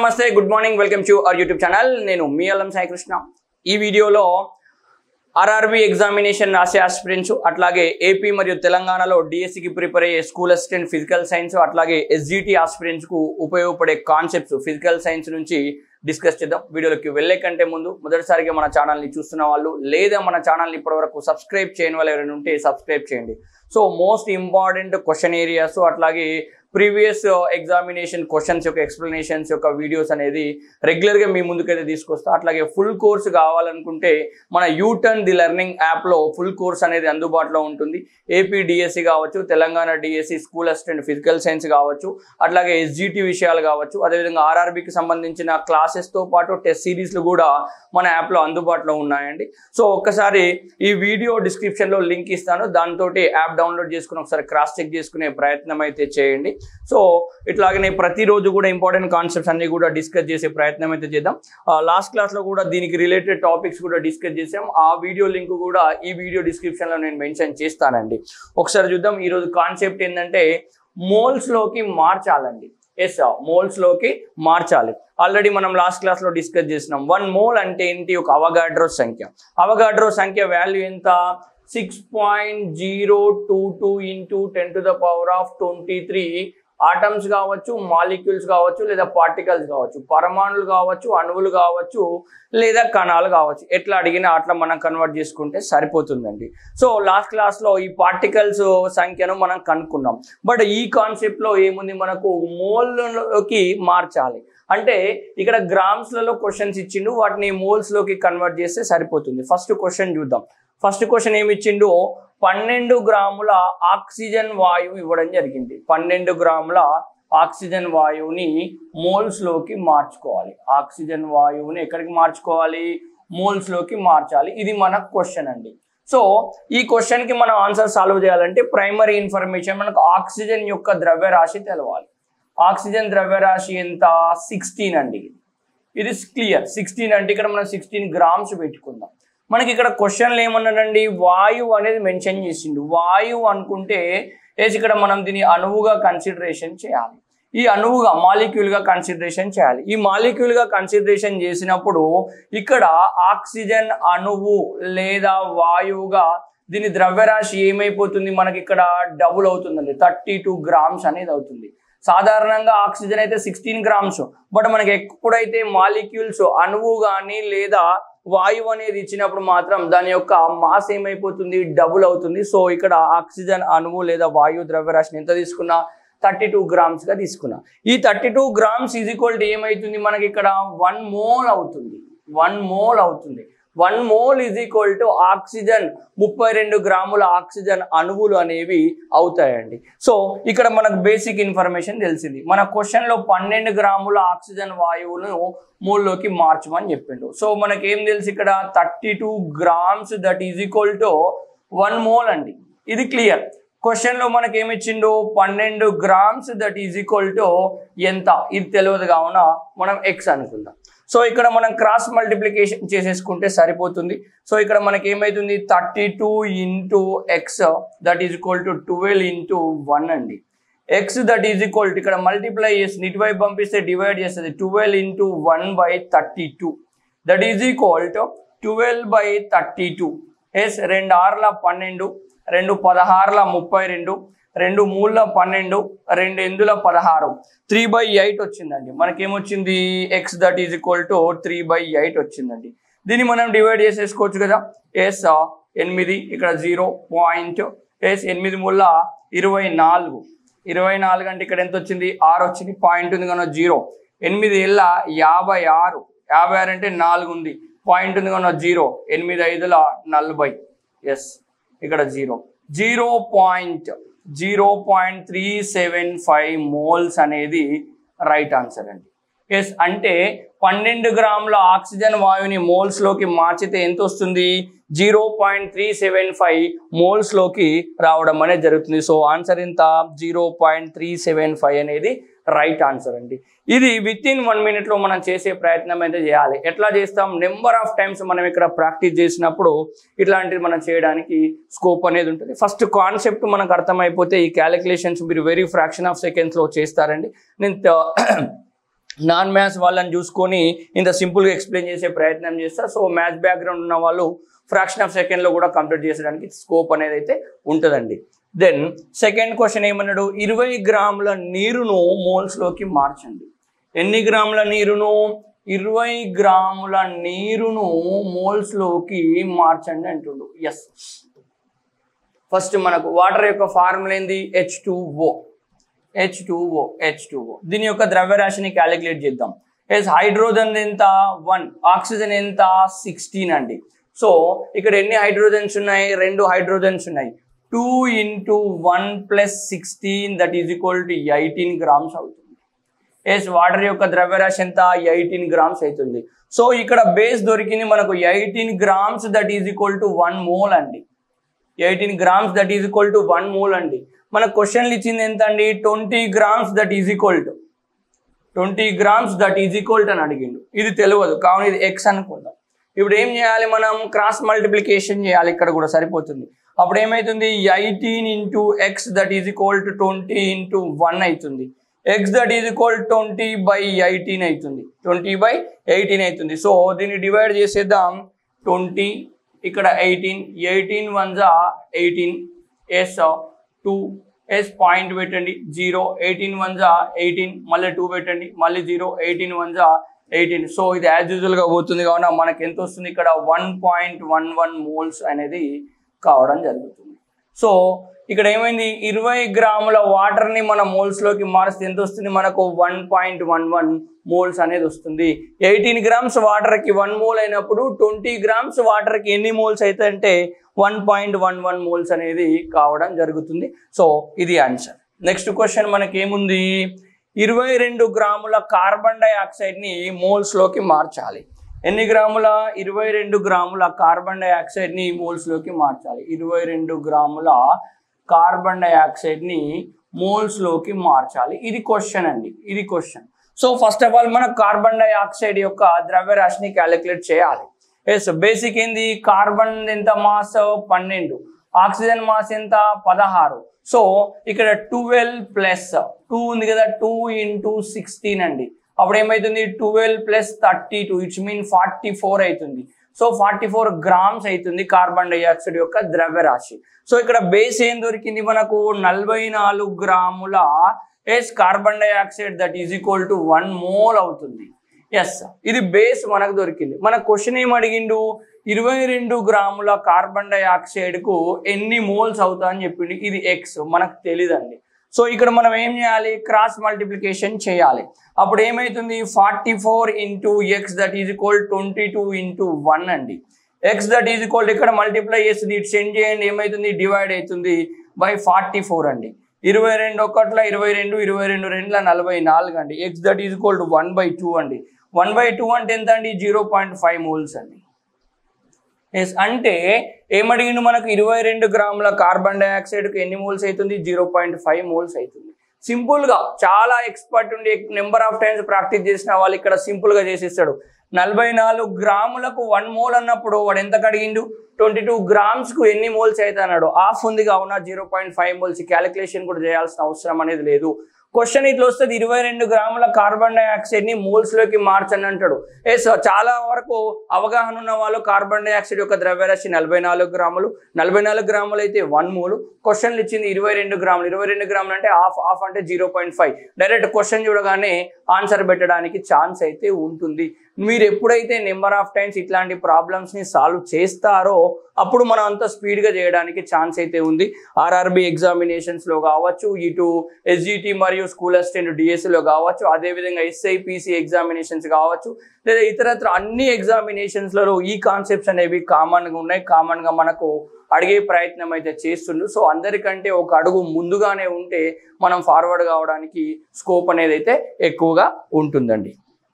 నమస్తే good morning welcome to our YouTube channel నేను మీ అల్లం సాయి కృష్ణ ఈ వీడియోలో ఆర్ఆర్బీ ఎగ్జామినేషన్ రాసే ఆస్పిరెంట్స్ అట్లాగే ఏపీ మరియు తెలంగాణలో డిఎస్సి కి ప్రిపేర్ అయ్యే స్కూల్ అసిస్టెంట్ ఫిజికల్ సైన్స్ అట్లాగే ఎస్జిటి ఆస్పిరెంట్స్ కు ఉపయోగపడే కాన్సెప్ట్స్ ఫిజికల్ సైన్స్ నుంచి డిస్కస్ చేద్దాం వీడియోలోకి వెళ్ళే కంటే ముందు మొదటిసారిగా మన ఛానల్ ని చూస్తున్న వాళ్ళు లేదా మన ఛానల్ ని ఇప్పటివరకు సబ్స్క్రైబ్ చేయని వాళ్ళు ఎవరైనా ఉంటే సబ్స్క్రైబ్ చేయండి so most important question areas అట్లాగే ప్రీవియస్ ఎగ్జామినేషన్ క్వశ్చన్స్ యొక్క ఎక్స్ప్లెనేషన్స్ యొక్క వీడియోస్ అనేది రెగ్యులర్గా మీ ముందుకైతే తీసుకొస్తా అట్లాగే ఫుల్ కోర్స్ కావాలనుకుంటే మన యూటర్న్ ది లెర్నింగ్ యాప్లో ఫుల్ కోర్స్ అనేది అందుబాటులో ఉంటుంది ఏపీ డిఎస్సి కావచ్చు Telangana DSC school assistant physical science కావచ్చు అట్లాగే ఎస్జిటి విషయాలు కావచ్చు అదేవిధంగా ఆర్ఆర్బీకి సంబంధించిన క్లాసెస్తో పాటు టెస్ట్ సిరీస్లు కూడా మన యాప్లో అందుబాటులో ఉన్నాయండి సో ఒక్కసారి ఈ వీడియో డిస్క్రిప్షన్లో లింక్ ఇస్తాను దాంతో యాప్ డౌన్లోడ్ చేసుకుని ఒకసారి క్రాస్ చెక్ చేసుకునే ప్రయత్నం అయితే చేయండి సో ఇట్లాగనే ప్రతిరోజు కూడా ఇంపార్టెంట్ కాన్సెప్ట్స్ అన్ని కూడా డిస్కస్ చేసే ప్రయత్నం అయితే చేద్దాం లాస్ట్ క్లాస్లో కూడా దీనికి రిలేటెడ్ టాపిక్స్ కూడా డిస్కస్ చేసాం ఆ వీడియో లింక్ కూడా ఈ వీడియో డిస్క్రిప్షన్లో నేను మెన్షన్ చేస్తానండి ఒకసారి చూద్దాం ఈరోజు కాన్సెప్ట్ ఏంటంటే మోల్స్లోకి మార్చాలండి ఎస్ మోల్స్లోకి మార్చాలి ఆల్రెడీ మనం లాస్ట్ క్లాస్లో డిస్కస్ చేసినాం 1 మోల్ అంటే ఏంటి ఒక అవగాడ్రో సంఖ్య వాల్యూ ఎంత 6.022 into 10 to the power of 23 atoms కావచ్చు మాలిక్యూల్స్ కావచ్చు లేదా పార్టికల్స్ కావచ్చు పరమాణులు కావచ్చు అణువులు కావచ్చు లేదా కణాలు కావచ్చు ఎట్లా అడిగినా అట్లా మనం కన్వర్ట్ చేసుకుంటే సరిపోతుందండి సో లాస్ట్ క్లాస్లో ఈ పార్టికల్స్ సంఖ్యను మనం కనుక్కున్నాం బట్ ఈ కాన్సెప్ట్లో ఏముంది మనకు మోల్లోకి మార్చాలి అంటే ఇక్కడ గ్రామ్స్లలో క్వశ్చన్స్ ఇచ్చిండు వాటిని మోల్స్లోకి కన్వర్ట్ చేస్తే సరిపోతుంది ఫస్ట్ క్వశ్చన్ చూద్దాం ఫస్ట్ క్వశ్చన్ ఏమి ఇచ్చిండు 12 గ్రాముల ఆక్సిజన్ వాయువు ఇవ్వడం జరిగింది 12 గ్రాముల ఆక్సిజన్ వాయువుని మోల్స్లోకి మార్చుకోవాలి ఆక్సిజన్ వాయువుని ఎక్కడికి మార్చుకోవాలి మోల్స్లోకి మార్చాలి ఇది మన క్వశ్చన్ అండి సో ఈ క్వశ్చన్కి మనం ఆన్సర్ సాల్వ్ చేయాలంటే ప్రైమరీ ఇన్ఫర్మేషన్ మనకు ఆక్సిజన్ యొక్క ద్రవ్యరాశి తెలవాలి ఆక్సిజన్ ద్రవ్యరాశి ఎంత 16 అండి ఇది క్లియర్ 16 అంటే ఇక్కడ మనం 16 గ్రామ్స్ పెట్టుకుందాం మనకి ఇక్కడ క్వశ్చన్లు ఏమన్నాడండి వాయువు అనేది మెన్షన్ చేసిండు వాయువు అనుకుంటే ఇక్కడ మనం దీన్ని అణువుగా కన్సిడరేషన్ చేయాలి ఈ అణువుగా మాలిక్యూల్గా కన్సిడరేషన్ చేయాలి ఈ మాలిక్యూల్గా కన్సిడరేషన్ చేసినప్పుడు ఇక్కడ ఆక్సిజన్ అణువు లేదా వాయువుగా దీని ద్రవ్యరాశి ఏమైపోతుంది మనకి ఇక్కడ డబుల్ అవుతుందండి 32 గ్రామ్స్ అనేది అవుతుంది సాధారణంగా ఆక్సిజన్ అయితే 16 గ్రామ్స్ బట్ మనకి ఎప్పుడైతే మాలిక్యూల్స్ అణువు కానీ లేదా వాయువు అనేది ఇచ్చినప్పుడు మాత్రం దాని యొక్క మాస్ ఏమైపోతుంది డబుల్ అవుతుంది సో ఇక్కడ ఆక్సిజన్ అణువు లేదా వాయు ద్రవ్యరాశిని ఎంత తీసుకున్నా 32 గ్రామ్స్గా తీసుకున్నా ఈ 32 గ్రామ్స్ ఈజ్ ఈక్వల్ టు ఏమైతుంది మనకి ఇక్కడ 1 మోల్ అవుతుంది 1 mole is equal to oxygen 32 గ్రాముల ఆక్సిజన్ అణువులు అనేవి అవుతాయండి సో ఇక్కడ మనకు బేసిక్ ఇన్ఫర్మేషన్ తెలిసింది మన క్వశ్చన్లో 12 గ్రాముల ఆక్సిజన్ వాయువును మోల్లోకి మార్చమని చెప్పిండు సో మనకి ఏం తెలుసు ఇక్కడ 32 grams that is equal to 1 mole అండి ఇది క్లియర్ క్వశ్చన్లో మనకి ఏమి ఇచ్చిండు 12 grams that is equal to ఎంత ఇది తెలియదు కావున మనం ఎక్స్ అనుకుందాం సో ఇక్కడ మనం క్రాస్ మల్టిప్లికేషన్ చేసేసుకుంటే సరిపోతుంది సో ఇక్కడ మనకి ఏమైతుంది 32 into x that is equal to 12 into 1 అండి x that is equal to ఇక్కడ మల్టిప్లై చేసి ఇటువైపు పంపిస్తే డివైడ్ చేస్తుంది 12 into 1/32 that is equal to 12/32 ఎస్ 2 6ల 12 2 16ల 32 2 3ల 12 2 8ల 16 3/8 వచ్చిందండి మనకేమొచ్చింది x that is equal to 3/8 వచ్చిందండి దీన్ని మనం డివైడ్ చేసేసుకోవచ్చు కదా ఎస్ 8 ఇక్కడ 0 పాయింట్ ఎస్ 8 3ల 24 అంటే ఇక్కడ ఎంత వచ్చింది 6 వచ్చింది పాయింట్ ఉంది కన్నా 0 8 ఏళ్ళ 56 అంటే 4 ఉంది పాయింట్ ఉంది కన్నా 0 8 5ల 40 ఎస్ ఇక్కడ 0.375 మోల్స్ అనేది రైట్ ఆన్సర్ అండి ఎస్ అంటే 12 గ్రాముల ఆక్సిజన్ వాయువుని మోల్స్లోకి మార్చితే ఎంత వస్తుంది 0.375 మోల్స్లోకి రావడం అనేది జరుగుతుంది సో ఆన్సర్ ఎంత 0.375 అనేది రైట్ ఆన్సర్ అండి ఇది విత్ ఇన్ 1 minute లో మనం చేసే ప్రయత్నం అయితే చేయాలి ఎట్లా చేస్తాం నెంబర్ ఆఫ్ టైమ్స్ మనం ఇక్కడ ప్రాక్టీస్ చేసినప్పుడు ఇట్లాంటిది మనం చేయడానికి స్కోప్ అనేది ఉంటుంది ఫస్ట్ కాన్సెప్ట్ మనకు అర్థమైపోతే ఈ క్యాలిక్యులేషన్స్ మీరు వెరీ ఫ్రాక్షన్ ఆఫ్ సెకండ్స్ లో చేస్తారండి నేను నాన్ మ్యాథ్స్ వాళ్ళని చూసుకొని ఇంత సింపుల్గా ఎక్స్ప్లెయిన్ చేసే ప్రయత్నం చేస్తా. సో మ్యాథ్స్ బ్యాక్గ్రౌండ్ ఉన్న వాళ్ళు ఫ్రాక్షన్ ఆఫ్ సెకండ్లో కూడా కంప్లీట్ చేసడానికి స్కోప్ అనేది అయితే ఉంటుందండి. దెన్ సెకండ్ క్వశ్చన్ ఏమన్నాడు, 20 గ్రాముల నీరును మోల్స్లోకి మార్చండి. ఎన్ని గ్రాముల నీరును? 20 గ్రాముల నీరును మోల్స్లోకి మార్చండి అంటుండు. ఎస్, ఫస్ట్ మనకు వాటర్ యొక్క ఫార్ములా ఏంది? H2O. దీని యొక్క ద్రవ్యరాశిని క్యాలిక్యులేట్ చేద్దాం. ఎస్, హైడ్రోజన్ ఎంత? 1, ఆక్సిజన్ ఎంత? 16 అండి. సో ఇక్కడ ఎన్ని హైడ్రోజన్స్ ఉన్నాయి? 2 హైడ్రోజన్స్ ఉన్నాయి. 2 × 1 + 16 that is equal to 18 grams అవుతుంది. ఎస్, వాటర్ యొక్క ద్రవ్యరాశి ఎంత? 18 గ్రామ్స్ అవుతుంది. సో ఇక్కడ బేస్ దొరికింది మనకు 18 grams that is equal to 1 mole అండి. 18 grams that is equal to 1 mole అండి. మన క్వశ్చన్లు ఇచ్చింది ఎంత అండి? 20 grams that is equal to 20 grams that is equal to అని అడిగిండు. ఇది తెలియదు కావున ఇది ఎక్స్ అనుకుందాం. ఇప్పుడు ఏం చేయాలి? మనం క్రాస్ మల్టిప్లికేషన్ చేయాలి. ఇక్కడ కూడా సరిపోతుంది. అప్పుడు ఏమవుతుంది? 18 × x that is equal to 20 × 1 అవుతుంది. x దట్ ఈజ్ ఈక్వల్ 20/18 అవుతుంది. 20/18 అవుతుంది. సో దీన్ని డివైడ్ చేసేద్దాం. 20 ఇక్కడ 18 1 18 s 2 s పాయింట్ పెట్టండి 0 18 1 18 మళ్ళీ 2 పెట్టండి మళ్ళీ 0 18 1 18. సో ఇది యాజ్ యూజువల్ గా పోతుంది కావున మనకి ఎంత వస్తుంది? ఇక్కడ 1.11 మోల్స్ అనేది కావడం జరుగుతుంది. సో ఇక్కడ ఏమైంది? 20 గ్రాముల వాటర్ ని మన మోల్స్ లోకి మారిస్తే ఎంత వస్తుంది? మనకు 1.11 మోల్స్ అనేది వస్తుంది. 18 గ్రామ్స్ వాటర్ కి 1 మోల్ అయినప్పుడు 20 గ్రామ్స్ వాటర్ కి ఎన్ని మోల్స్ అయితే అంటే 1.11 మోల్స్ అనేది కావడం జరుగుతుంది. సో ఇది ఆన్సర్. నెక్స్ట్ క్వశ్చన్ మనకి ఏముంది? 22 గ్రాముల కార్బన్ డైఆక్సైడ్ ని మోల్స్ లోకి మార్చాలి. ఎన్ని గ్రాముల? 22 గ్రాముల కార్బన్ డైఆక్సైడ్ ని మోల్స్ లోకి మార్చాలి. 22 గ్రాముల కార్బన్ డైఆక్సైడ్ ని మోల్స్ లోకి మార్చాలి. ఇది క్వశ్చన్ అండి. ఇది question. So first of all మనం కార్బన్ డైఆక్సైడ్ యొక్క ద్రవ్యరాశిని క్యాలిక్యులేట్ చేయాలి. ఎస్, బేసిక్ ఏంది? కార్బన్ ఎంత మాస్? 12. ఆక్సిజన్ మాస్ ఎంత? 16. సో ఇక్కడ 12 + 2 ఉంది కదా, 2 × 16 అండి. అప్పుడు ఏమైతుంది? 12 + 32 ఇట్స్ మీన్ 44 అవుతుంది. సో 44 గ్రామ్స్ అవుతుంది కార్బన్ డైఆక్సైడ్ యొక్క ద్రవ్యరాశి. సో ఇక్కడ బేస్ ఏం దొరికింది మనకు? 44 గ్రాముల yes carbon dioxide that is equal to 1 mole అవుతుంది. ఎస్, ఇది బేస్ మనకు దొరికింది. మన క్వశ్చన్ ఏం అడిగిండు? 22 గ్రాముల కార్బన్ డైఆక్సైడ్ కు ఎన్ని మోల్స్ అవుతా అని చెప్పిండు. ఇది ఎక్స్ మనకు తెలియదండి. సో ఇక్కడ మనం ఏం చేయాలి? క్రాస్ మల్టిప్లికేషన్ చేయాలి. అప్పుడు ఏమైతుంది? 44 × x దట్ ఈజ్ ఈక్వల్ 22 × 1 అండి. x దట్ ఈజ్ ఈక్వల్ ఇక్కడ మల్టిప్లై చేస్తుంది, ఇటు సెండ్ చేయండి, ఏమైతుంది? డివైడ్ అవుతుంది బై 44 అండి. 22 1 22 22 2 44 అండి. x దట్ ఈజ్ ఈక్వల్ 1/2 అండి. 1/2 అంటే ఎంత అండి? 0.5 మోల్స్ అండి. ఎస్, అంటే ఏమడిగిండు మనకు? 22 గ్రాముల కార్బన్ డైఆక్సైడ్కి ఎన్ని మోల్స్ అవుతుంది? 0.5 మోల్స్ అవుతుంది. సింపుల్గా చాలా ఎక్స్పర్ట్ ఉండి నెంబర్ ఆఫ్ టైమ్స్ ప్రాక్టీస్ చేసిన వాళ్ళు ఇక్కడ సింపుల్గా చేసిస్తాడు. 44 గ్రాములకు 1 మోల్ అన్నప్పుడు వాడు ఎంత అడిగిండు? 22 గ్రామ్స్కు ఎన్ని మోల్స్ అయితే అన్నాడు. హాఫ్ ఉంది కావున 0.5 మోల్స్. క్యాలిక్యులేషన్ కూడా చేయాల్సిన అవసరం అనేది లేదు. క్వశ్చన్ ఇట్లా వస్తుంది, 22 గ్రాముల కార్బన్ డైఆక్సైడ్ ని మోల్స్ లోకి మార్చని అంటాడు. చాలా వరకు అవగాహన ఉన్న వాళ్ళు కార్బన్ డైఆక్సైడ్ యొక్క ద్రవ్యరాశి 44 గ్రాములు, 44 గ్రాములు అయితే 1 మోల్. క్వశ్చన్లు ఇచ్చింది 22 గ్రాములు, 22 గ్రాములు అంటే హాఫ్ అంటే 0.5. డైరెక్ట్ క్వశ్చన్ చూడగానే ఆన్సర్ పెట్టడానికి ఛాన్స్ అయితే ఉంటుంది. మీరు ఎప్పుడైతే నెంబర్ ఆఫ్ టైమ్స్ ఇట్లాంటి ప్రాబ్లమ్స్ ని సాల్వ్ చేస్తారో అప్పుడు మనం అంత స్పీడ్ గా చేయడానికి ఛాన్స్ అయితే ఉంది. ఆర్ఆర్బి ఎగ్జామినేషన్స్ లో కావచ్చు, ఇటు ఎస్జిటి మరియు స్కూల్ అసిస్టెంట్ డిఎస్సి లో కావచ్చు, అదేవిధంగా ఎస్ఐపిసి ఎగ్జామినేషన్స్ కావచ్చు, లేదా ఇతరత్ర అన్ని ఎగ్జామినేషన్స్ లలో ఈ కాన్సెప్ట్స్ అనేవి కామన్ గా ఉన్నాయి. కామన్ గా మనకు అడిగే ప్రయత్నం అయితే చేస్తుండ్రు. సో అందరికంటే ఒక అడుగు ముందుగానే ఉంటే మనం ఫార్వర్డ్ కావడానికి స్కోప్ అనేది అయితే ఎక్కువగా ఉంటుందండి.